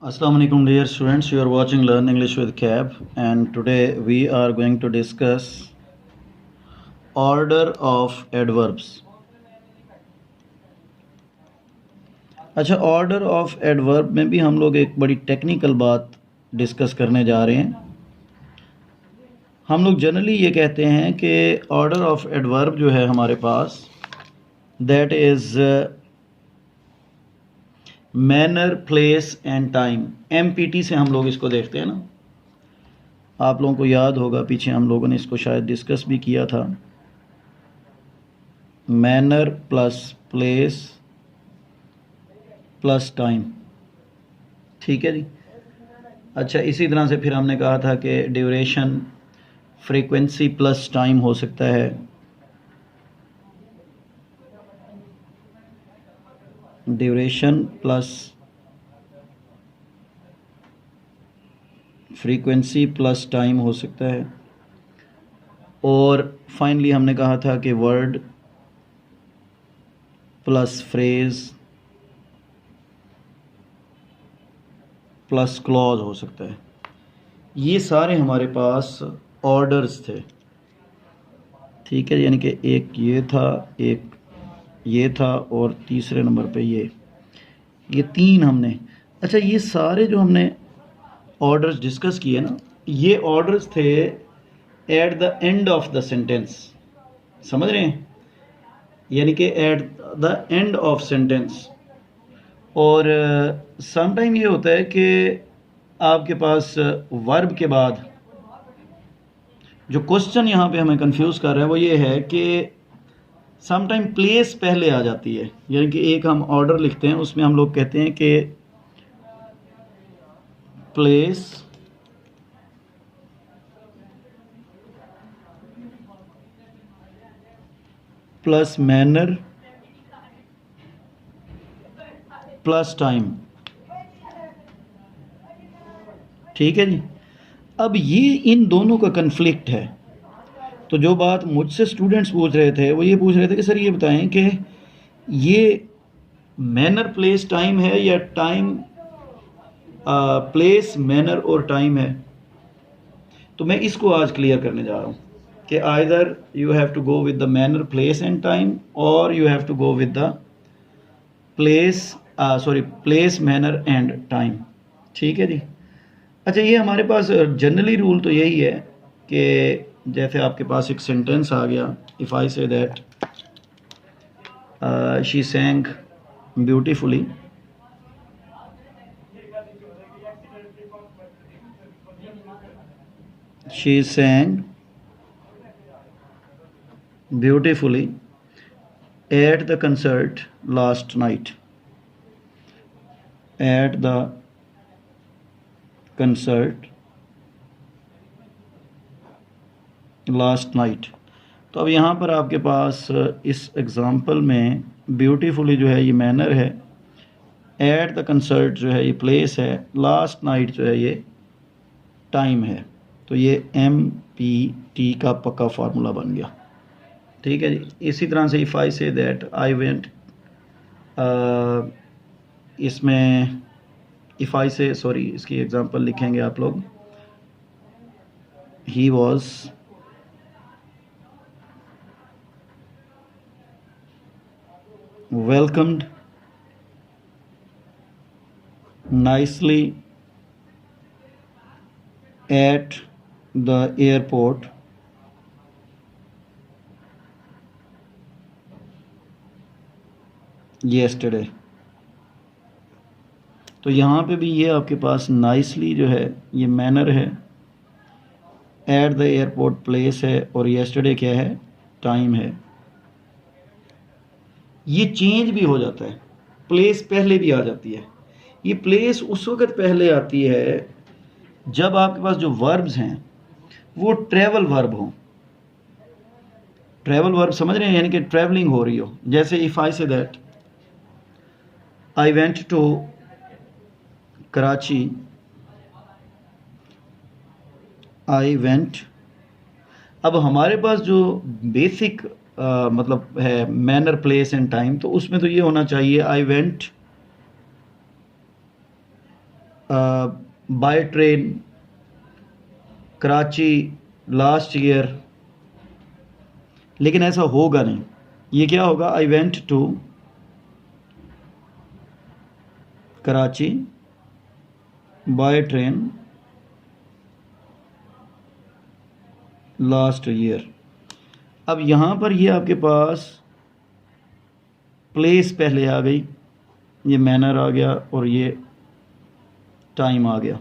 Assalamu alaikum dear students, you are watching Learn English with Cab, and today we are going to discuss order of adverbs. अच्छा, order of adverb में भी हम लोग एक बड़ी technical बात discuss करने जा रहे हैं। हम लोग जनरली ये कहते हैं कि ऑर्डर ऑफ एडवर्ब जो है हमारे पास that is manner, place and time. MPT से हम लोग इसको देखते हैं ना। आप लोगों को याद होगा पीछे हम लोगों ने इसको शायद डिस्कस भी किया था। Manner plus place plus time, ठीक है जी। अच्छा, इसी तरह से फिर हमने कहा था कि ड्यूरेशन, फ्रीक्वेंसी प्लस टाइम हो सकता है। Duration plus frequency plus time हो सकता है। और फाइनली हमने कहा था कि word plus phrase plus clause हो सकता है। ये सारे हमारे पास ऑर्डर्स थे, ठीक है। यानी कि एक ये था, एक ये था और तीसरे नंबर पे ये तीन हमने। अच्छा, ये सारे जो हमने ऑर्डर्स डिस्कस किए ना, ये ऑर्डर्स थे eight the end of the sentence, समझ रहे हैं? यानी कि eight the end of sentence. और समटाइम ये होता है कि आपके पास वर्ब के बाद जो क्वेश्चन यहाँ पे हमें कंफ्यूज कर रहा है वो ये है कि समटाइम प्लेस पहले आ जाती है। यानी कि एक हम ऑर्डर लिखते हैं, उसमें हम लोग कहते हैं कि place plus manner plus time, ठीक है जी। अब ये इन दोनों का कन्फ्लिक्ट है। तो जो बात मुझसे स्टूडेंट्स पूछ रहे थे वो ये पूछ रहे थे कि सर ये बताएं कि ये मैनर प्लेस टाइम है या टाइम प्लेस मैनर और टाइम है। तो मैं इसको आज क्लियर करने जा रहा हूँ कि either you have to go with the manner, place and time, और you have to go with the place manner and time, ठीक है जी। अच्छा, ये हमारे पास जनरली रूल तो यही है कि जैसे आपके पास एक सेंटेंस आ गया, if I say that she सैंग beautifully, she sang beautifully at the concert last night. At the concert last night. तो अब यहाँ पर आपके पास इस एग्ज़ाम्पल में ब्यूटीफुली जो है ये मैनर है, एट द कंसर्ट जो है ये प्लेस है, लास्ट नाइट जो है ये टाइम है। तो ये MPT का पक्का फार्मूला बन गया, ठीक है जी। इसी तरह से if I say that I went, इसमें इफ़ आई से इसकी एग्जांपल लिखेंगे आप लोग, he was welcomed nicely at the airport yesterday। तो यहाँ पे भी ये आपके पास नाइसली जो है ये मैनर है, एट द एयरपोर्ट प्लेस है, और yesterday क्या है, टाइम है। ये चेंज भी हो जाता है, प्लेस पहले भी आ जाती है। ये प्लेस उस वक्त पहले आती है जब आपके पास जो वर्ब्स हैं वो ट्रैवल वर्ब हो। ट्रैवल वर्ब समझ रहे हैं, यानी कि ट्रैवलिंग हो रही हो। जैसे if I say that I went to Karachi, I went. अब हमारे पास जो बेसिक मतलब है मैनर, प्लेस एंड टाइम, तो उसमें तो ये होना चाहिए I went by train, Karachi last year, लेकिन ऐसा होगा नहीं। ये क्या होगा? I went to Karachi by train last year. अब यहाँ पर ये आपके पास प्लेस पहले आ गई, ये मैनर आ गया और ये टाइम आ गया।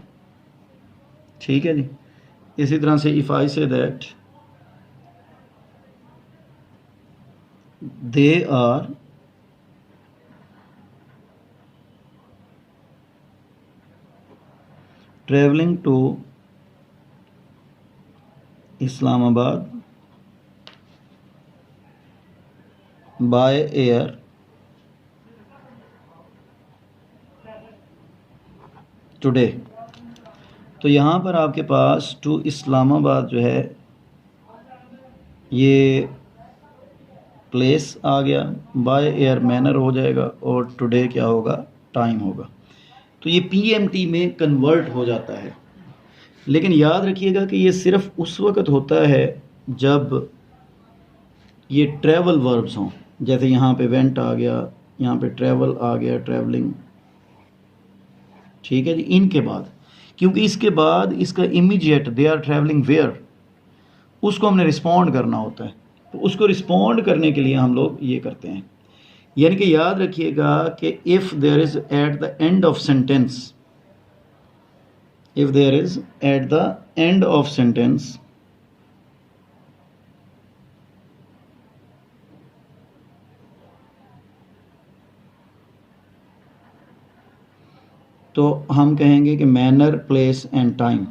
ठीक है जी। इसी तरह से if I say that they are travelling to Islamabad by air today, तो यहाँ पर आपके पास टू इस्लामाबाद जो है ये प्लेस आ गया, बाय एयर मैनर हो जाएगा और टुडे क्या होगा? टाइम होगा। तो ये पीएमटी में कन्वर्ट हो जाता है। लेकिन याद रखिएगा कि ये सिर्फ उस वक्त होता है जब ये ट्रैवल वर्ब्स हों। जैसे यहाँ पे वेंट आ गया, यहाँ पे ट्रैवल आ गया, ट्रैवलिंग। ठीक है जी। इनके बाद, क्योंकि इसके बाद इसका immediate they are travelling where, उसको हमने रिस्पॉन्ड करना होता है। तो उसको रिस्पॉन्ड करने के लिए हम लोग ये करते हैं। यानी कि याद रखिएगा कि if there is at the end of sentence, if there is at the end of sentence तो हम कहेंगे कि मैनर, प्लेस एंड टाइम।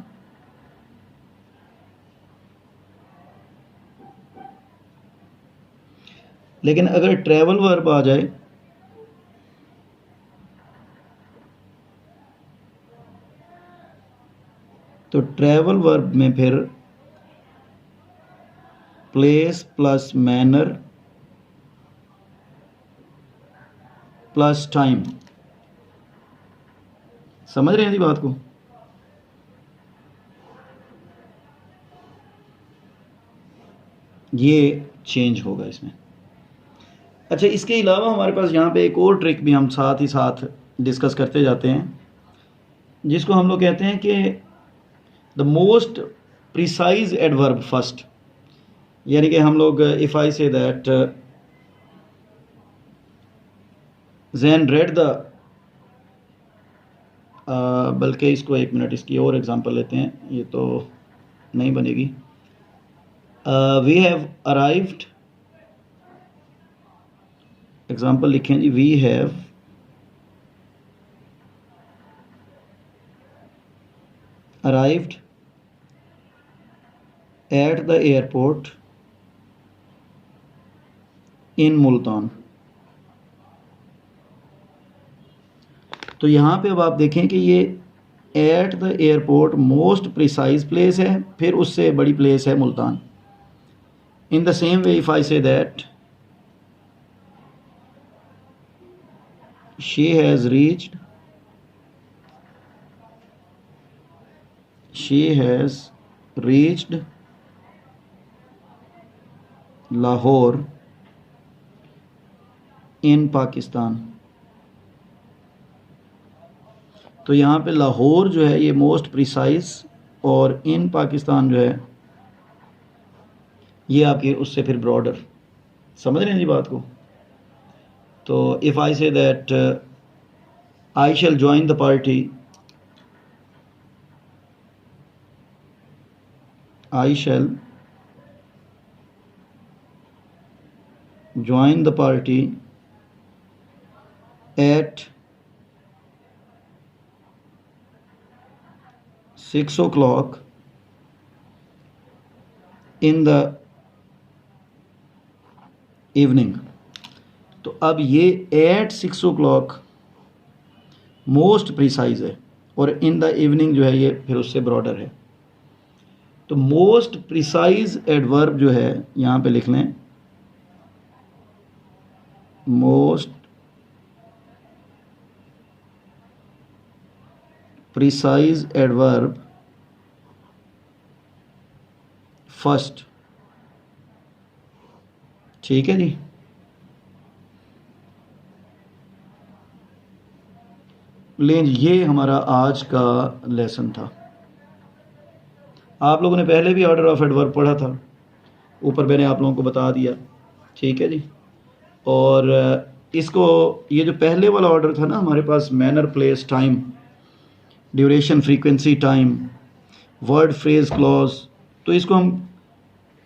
लेकिन अगर ट्रैवल वर्ब आ जाए तो ट्रैवल वर्ब में फिर place plus manner plus time. समझ रहे हैं जी बात को? ये चेंज होगा इसमें। अच्छा, इसके अलावा हमारे पास यहाँ पे एक और ट्रिक भी हम साथ ही साथ डिस्कस करते जाते हैं, जिसको हम लोग कहते हैं कि the most precise adverb first. यानी कि हम लोग if I say that Jain read the, बल्कि इसको एक मिनट इसकी और एग्जांपल लेते हैं, ये तो नहीं बनेगी। वी हैव अराइव्ड, एग्जांपल लिखें जी, we have arrived at the airport in Multan. तो यहाँ पे अब आप देखें कि ये at the airport most precise place है, फिर उससे बड़ी प्लेस है Multan. In the same way if I say that she has reached Lahore in Pakistan. तो यहाँ पे लाहौर जो है ये मोस्ट प्रिसाइज और इन पाकिस्तान जो है ये आपके उससे फिर ब्रॉडर। समझ रहे हैं जी बात को? तो if I say that I shall join the party, I shall join the party at 6 o'clock in the evening। तो अब ये एट 6 o'clock मोस्ट प्रिसाइज है और इन द इवनिंग जो है ये फिर उससे ब्रॉडर है। तो मोस्ट प्रिसाइज एडवर्ब जो है यहाँ पे लिख लें, मोस्ट प्रिसाइज एडवर्ब फर्स्ट। ठीक है जी। लें, ये हमारा आज का लेसन था। आप लोगों ने पहले भी ऑर्डर ऑफ एडवर्ब पढ़ा था, ऊपर मैंने आप लोगों को बता दिया। ठीक है जी। और इसको, ये जो पहले वाला ऑर्डर था ना हमारे पास, manner, place, time, duration, frequency, time, word, phrase, clause, तो इसको हम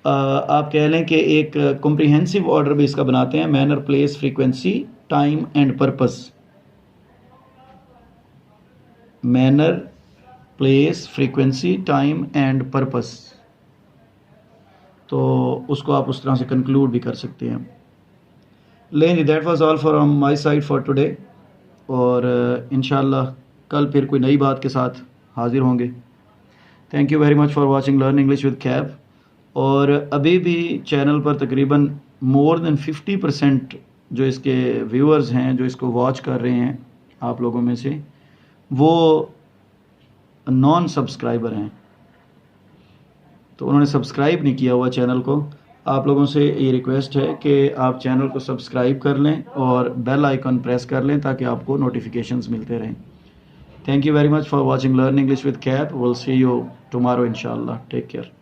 आप कह लें कि एक कॉम्प्रिहेंसिव ऑर्डर भी इसका बनाते हैं। Manner, place, frequency, time and purpose. Manner, place, frequency, time and purpose, तो उसको आप उस तरह से कंक्लूड भी कर सकते हैं। लेकिन that was all from my side for today, और इंशाल्लाह कल फिर कोई नई बात के साथ हाजिर होंगे। Thank you very much for watching learn English with cab. और अभी भी चैनल पर तकरीबन मोर देन 50% जो इसके व्यूअर्स हैं, जो इसको वॉच कर रहे हैं आप लोगों में से, वो नॉन सब्सक्राइबर हैं, तो उन्होंने सब्सक्राइब नहीं किया हुआ चैनल को। आप लोगों से ये रिक्वेस्ट है कि आप चैनल को सब्सक्राइब कर लें और बेल आइकन प्रेस कर लें ताकि आपको नोटिफिकेशंस मिलते रहें। Thank you very much for watching learn English with cab. Will see you tomorrow इंशाल्लाह। Take care.